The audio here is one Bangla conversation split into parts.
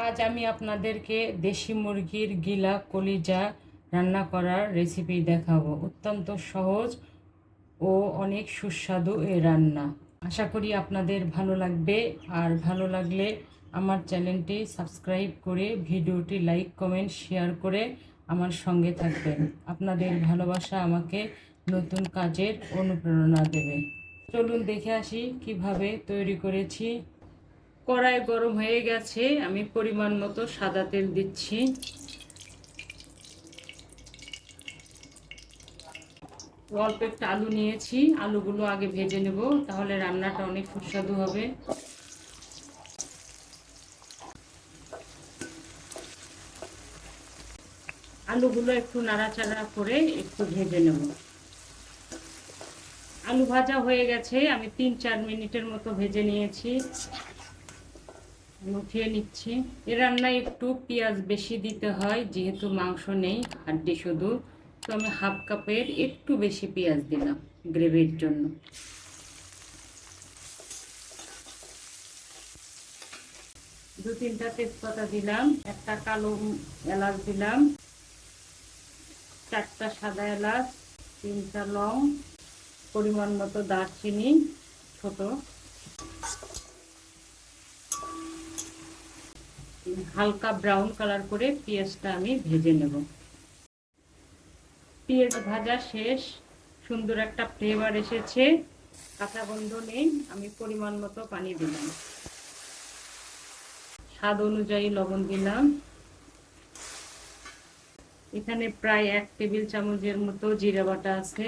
আজ আমি আপনাদেরকে দেশি মুরগির গিলা কলিজা রান্না করার রেসিপি দেখাবো। অত্যন্ত সহজ ও অনেক সুস্বাদু এই রান্না। আশা করি আপনাদের ভালো লাগবে। আর ভালো লাগলে আমার চ্যানেলটি সাবস্ক্রাইব করে ভিডিওটি লাইক কমেন্ট শেয়ার করে আমার সঙ্গে থাকবেন। আপনাদের ভালোবাসা আমাকে নতুন কাজের অনুপ্রেরণা দেবে। চলুন দেখে আসি কিভাবে তৈরি করেছি। কড়াই গরম হয়ে গেছে, আমি পরিমাণ মতো সাদা তেল দিচ্ছি। অল্প একটু আলু নিয়েছি, আলুগুলো আগে ভেজে নেব, তাহলে রান্নাটা অনেক সুস্বাদু হবে। আলুগুলো একটু নাড়াচাড়া করে একটু ভেজে নেব। আলু ভাজা হয়ে গেছে, আমি 3-4 মিনিটের মতো ভেজে নিয়েছি। উঠিয়ে নিচ্ছি। এ রান্নায় একটু পেঁয়াজ বেশি দিতে হয়, যেহেতু মাংস নেই, হাড্ডি শুধু। তো আমি হাফ কাপের একটু বেশি পেঁয়াজ দিলাম গ্রেভির জন্য। 2-3টা তেজপাতা দিলাম, একটা কালো এলাচ দিলাম, 4টা সাদা এলাচ, 3টা লং, পরিমাণ মতো দারচিনি ছোট, হালকা ব্রাউন কালার করে পেঁয়াজটা আমি ভেজে নেব। পেঁয়াজ ভাজা শেষ, সুন্দর একটা ফ্লেভার এসেছে, কাঁচা গন্ধ নেই। আমি পরিমাণ মতো পানি দিলাম, স্বাদ অনুযায়ী লবণ দিলাম। এখানে প্রায় 1 টেবিল চামচের মতো জিরা বাটা আছে।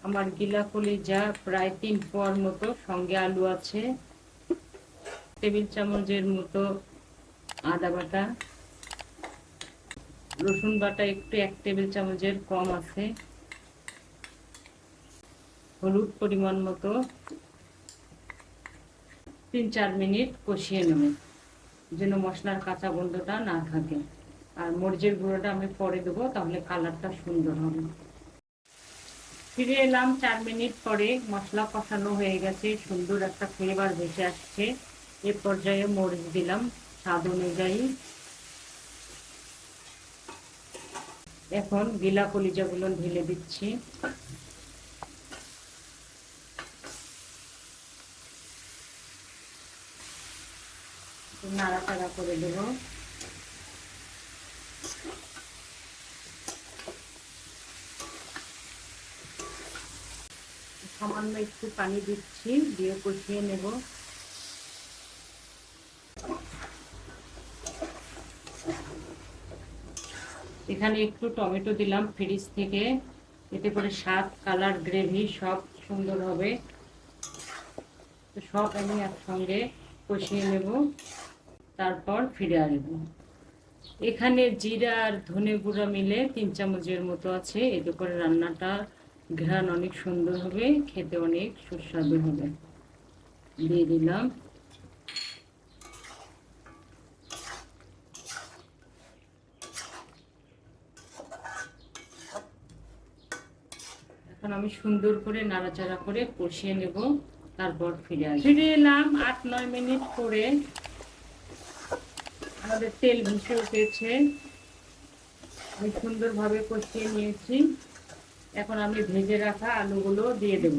আমার গিলা কলিজা প্রায় 3 পোয়ার মতো, সঙ্গে আলু আছে। টেবিল চামচের মতো আদা বাটা, রসুন বাটা একটু 1 টেবিল চামচের কম আছে। হলুদ পরিমাণ মতো। 3-4 মিনিট কষিয়ে নেব, যেন মশলার কাঁচা গন্ধটা না থাকে। আর মরিচের গুঁড়োটা আমি পরে দেবো, তাহলে কালারটা সুন্দর হবে। ফিরে এলাম 4 মিনিট পরে, মশলা কষানো হয়ে গেছে, সুন্দর একটা ফ্লেভার ভেসে আসছে। এ পর্যায়ে মরিচ দিলাম স্বাদ অনুযায়ী। এখন গিলা কলিজাগুলো ঢেলে দিচ্ছি। নাড়াচাড়া করে দেব। সামান্য একটু পানি দিচ্ছি, দিয়ে কষিয়ে নেব। এখানে একটু টমেটো দিলাম ফ্রিজ থেকে, এতে করে স্বাদ, কালার, গ্রেভি সব সুন্দর হবে। তো সব আমি একসঙ্গে কষিয়ে নেব, তারপর ফিরে আসবো। এখানে জিরা আর ধনে গুঁড়া মিলে 3 চামচের মতো আছে, এতে করে রান্নাটা ঘ্রাণ অনেক সুন্দর হবে, খেতে অনেক সুস্বাদু হবে। দিয়ে দিলাম। এখন আমি সুন্দর করে নাড়াচাড়া করে কষিয়ে নেব, তারপর ফিরে এলাম 8-9 মিনিট পরে। আমাদের তেল ভেসে উঠেছে, আমি সুন্দরভাবে কষিয়ে নিয়েছি। এখন আমি ভেজে রাখা আলুগুলো দিয়ে দেব।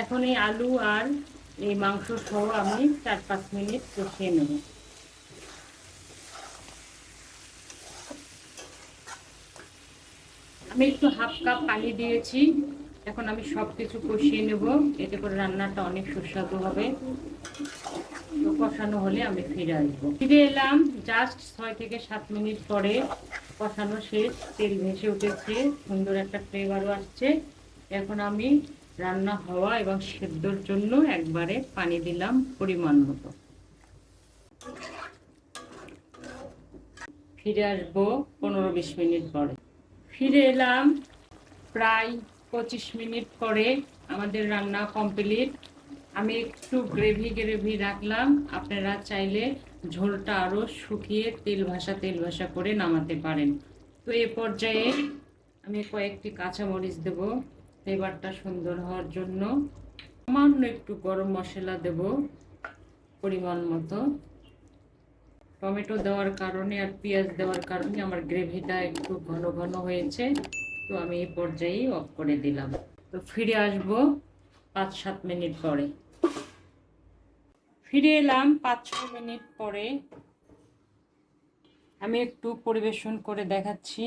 এখন এই আলু আর এই মাংস সহ আমি 4-5 মিনিট কষিয়ে নেব। আমি একটু হাফ কাপ পানি দিয়েছি। এখন আমি সব কিছু কষিয়ে নেব, এতে করে রান্নাটা অনেক সুস্বাদু হবে। তো কষানো হলে আমি ফিরে আসবো। ফিরে এলাম জাস্ট 6-7 মিনিট পরে। কষানো শেষ, তেল ভেসে উঠেছে, সুন্দর একটা ফ্লেভারও আসছে। এখন আমি রান্না হওয়া এবং সেদ্ধর জন্য একবারে পানি দিলাম পরিমাণ মতো। ফিরে আসবো 15-20 মিনিট পরে। ফিরে এলাম প্রায় 25 মিনিট পরে। আমাদের রান্না কমপ্লিট। আমি একটু গ্রেভি রাখলাম, আপনারা চাইলে ঝোলটা আরও শুকিয়ে তেল ভাসা করে নামাতে পারেন। তো এ পর্যায়ে আমি কয়েকটি কাঁচামরিচ দেব, ফ্লেভারটা সুন্দর হওয়ার জন্য সামান্য একটু গরম মশলা দেব পরিমাণ মতো। টমেটো দেওয়ার কারণে আর পেঁয়াজ দেওয়ার কারণে আমার গ্রেভিটা একটু ঘন ঘন হয়েছে, তো আমি এই পর্যায়ে অফ করে দিলাম। তো ফিরে আসবো 5-7 মিনিট পরে। ফিরে এলাম 5-6 মিনিট পরে। আমি একটু পরিবেশন করে দেখাচ্ছি।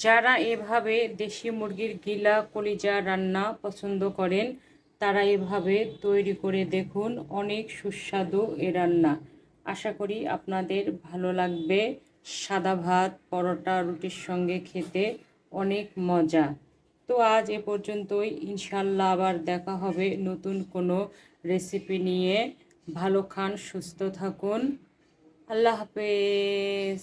যারা এভাবে দেশি মুরগির গিলা কলিজা রান্না পছন্দ করেন তারা এভাবে তৈরি করে দেখুন, অনেক সুস্বাদু এ রান্না। আশা করি আপনাদের ভালো লাগবে। সাদা ভাত, পরোটা, রুটির সঙ্গে খেতে অনেক মজা। তো আজ এ পর্যন্তই, ইনশাল্লাহ আবার দেখা হবে নতুন কোনো রেসিপি নিয়ে। ভালো খান, সুস্থ থাকুন। আল্লাহ হাফেজ।